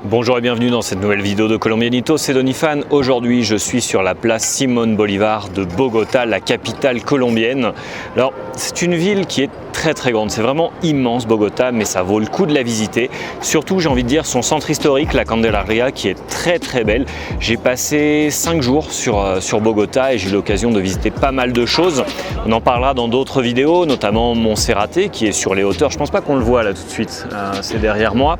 Bonjour et bienvenue dans cette nouvelle vidéo de Colombianito, c'est Donifan. Aujourd'hui je suis sur la place Simón Bolívar de Bogota, la capitale colombienne. Alors c'est une ville qui est très grande, c'est vraiment immense Bogota, mais ça vaut le coup de la visiter. Surtout j'ai envie de dire son centre historique, la Candelaria, qui est très belle. J'ai passé 5 jours sur Bogota et j'ai eu l'occasion de visiter pas mal de choses. On en parlera dans d'autres vidéos, notamment Monserrate qui est sur les hauteurs. Je pense pas qu'on le voit là tout de suite, c'est derrière moi,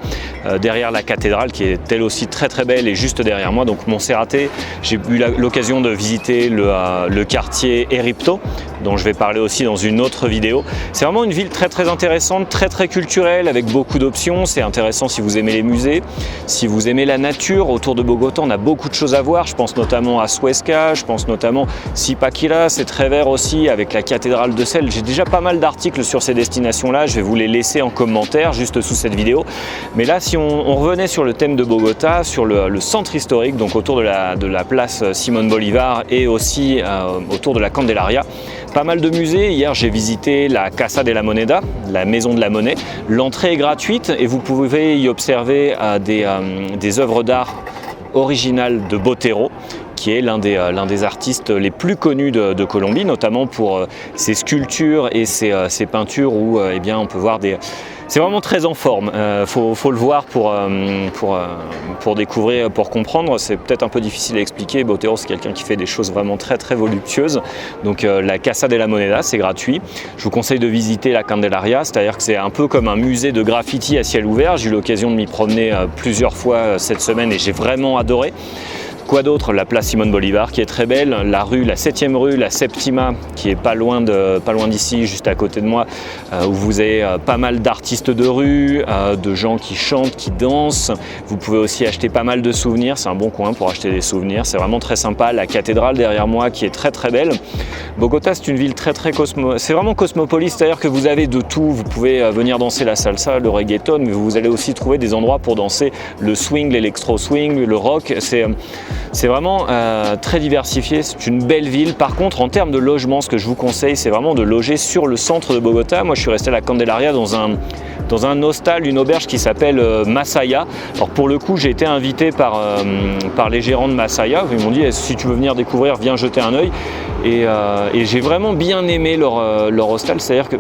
derrière la cathédrale qui est elle aussi très belle et juste derrière moi. Donc Monserrate, j'ai eu l'occasion de visiter le quartier Eripto, dont je vais parler aussi dans une autre vidéo. C'est vraiment une ville très intéressante, très culturelle, avec beaucoup d'options. C'est intéressant si vous aimez les musées, si vous aimez la nature. Autour de Bogota, on a beaucoup de choses à voir. Je pense notamment à Suezca, je pense notamment à Zipaquirá, c'est très vert aussi, avec la cathédrale de sel. J'ai déjà pas mal d'articles sur ces destinations-là. Je vais vous les laisser en commentaire juste sous cette vidéo. Mais là, si on revenait sur le thème de Bogota, sur le centre historique, donc autour de la place Simón Bolívar et aussi autour de la Candelaria, pas mal de musées. Hier, j'ai visité la Casa de la Moneda, la maison de la monnaie. L'entrée est gratuite et vous pouvez y observer des œuvres d'art originales de Botero, qui est l'un des artistes les plus connus de Colombie, notamment pour ses sculptures et ses peintures où eh bien, on peut voir des... C'est vraiment très en forme, faut le voir pour découvrir, pour comprendre. C'est peut-être un peu difficile à expliquer. Botero, c'est quelqu'un qui fait des choses vraiment très voluptueuses. Donc la Casa de la Moneda, c'est gratuit. Je vous conseille de visiter la Candelaria, c'est-à-dire que c'est un peu comme un musée de graffiti à ciel ouvert. J'ai eu l'occasion de m'y promener plusieurs fois cette semaine et j'ai vraiment adoré. Quoi d'autre? La place Simón Bolívar qui est très belle, la 7e rue, la Septima qui est pas loin d'ici, juste à côté de moi, où vous avez pas mal d'artistes de rue, de gens qui chantent, qui dansent. Vous pouvez aussi acheter pas mal de souvenirs, c'est un bon coin pour acheter des souvenirs, c'est vraiment très sympa. La cathédrale derrière moi qui est très belle. Bogota, c'est une ville très c'est vraiment cosmopolite, c'est-à-dire que vous avez de tout. Vous pouvez venir danser la salsa, le reggaeton, mais vous allez aussi trouver des endroits pour danser le swing, l'électro-swing, le rock. C'est vraiment très diversifié, c'est une belle ville. Par contre, en termes de logement, ce que je vous conseille, c'est vraiment de loger sur le centre de Bogota. Moi, je suis resté à la Candelaria dans un hostel, une auberge qui s'appelle Masaya. Alors pour le coup, j'ai été invité par les gérants de Masaya. Ils m'ont dit, si tu veux venir découvrir, viens jeter un œil. Et j'ai vraiment bien aimé leur hostel, c'est-à-dire que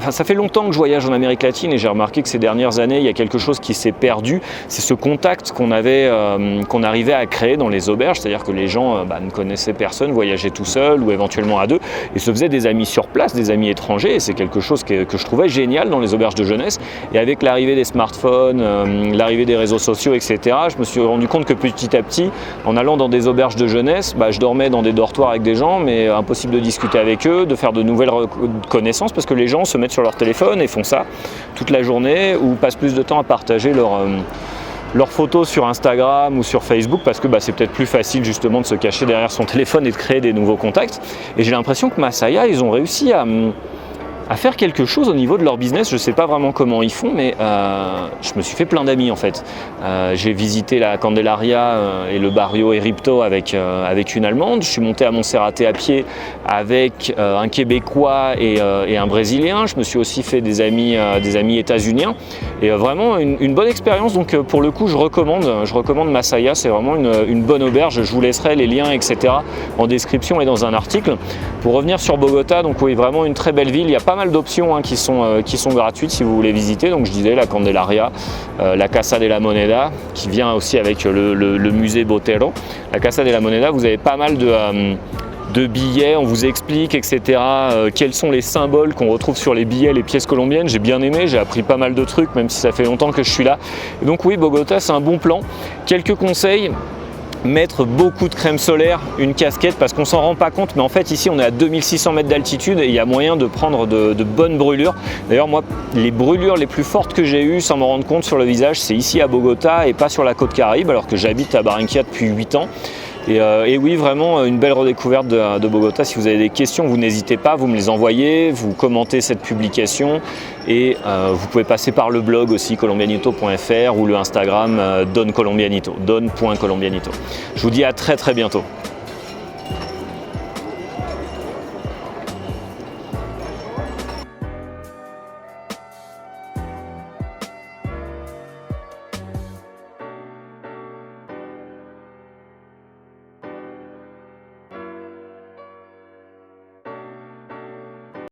ça fait longtemps que je voyage en Amérique latine et j'ai remarqué que ces dernières années, il y a quelque chose qui s'est perdu. C'est ce contact qu'on arrivait à créer dans les auberges, c'est-à-dire que les gens ne connaissaient personne, voyageaient tout seuls ou éventuellement à deux et se faisaient des amis sur place, des amis étrangers. Et c'est quelque chose que je trouvais génial dans les auberges de jeunesse. Et avec l'arrivée des smartphones, l'arrivée des réseaux sociaux, etc., je me suis rendu compte que petit à petit, en allant dans des auberges de jeunesse, je dormais dans des dortoirs avec des gens, mais impossible de discuter avec eux, de faire de nouvelles connaissances parce que les gens se mettent sur leur téléphone et font ça toute la journée ou passent plus de temps à partager leurs photos sur Instagram ou sur Facebook parce que c'est peut-être plus facile justement de se cacher derrière son téléphone et de créer des nouveaux contacts. Et j'ai l'impression que Masaya, ils ont réussi à faire quelque chose au niveau de leur business. Je ne sais pas vraiment comment ils font, mais je me suis fait plein d'amis en fait. J'ai visité la Candelaria et le barrio Eripto avec une Allemande. Je suis monté à Monserrate à pied avec un Québécois et un Brésilien. Je me suis aussi fait des amis états-uniens. Et vraiment une bonne expérience. Donc pour le coup, je recommande Masaya. C'est vraiment une bonne auberge. Je vous laisserai les liens, etc. en description et dans un article. Pour revenir sur Bogota, donc oui, vraiment une très belle ville. Il y a pas mal d'options qui sont gratuites si vous voulez visiter. Donc je disais la Candelaria, la Casa de la Moneda qui vient aussi avec le musée Botero. La Casa de la Moneda, vous avez pas mal de billets, on vous explique, etc. Quels sont les symboles qu'on retrouve sur les billets, les pièces colombiennes. J'ai bien aimé, j'ai appris pas mal de trucs, même si ça fait longtemps que je suis là. Et donc oui, Bogota, c'est un bon plan. Quelques conseils. Mettre beaucoup de crème solaire, une casquette, parce qu'on s'en rend pas compte, mais en fait ici on est à 2600 mètres d'altitude et il y a moyen de prendre de bonnes brûlures. D'ailleurs moi, les brûlures les plus fortes que j'ai eues sans m'en rendre compte sur le visage, c'est ici à Bogota et pas sur la côte Caraïbe, alors que j'habite à Barranquilla depuis 8 ans. Et oui, vraiment une belle redécouverte de Bogota. Si vous avez des questions, vous n'hésitez pas, vous me les envoyez, vous commentez cette publication et vous pouvez passer par le blog aussi colombianito.fr ou le Instagram doncolombianito. Je vous dis à très bientôt.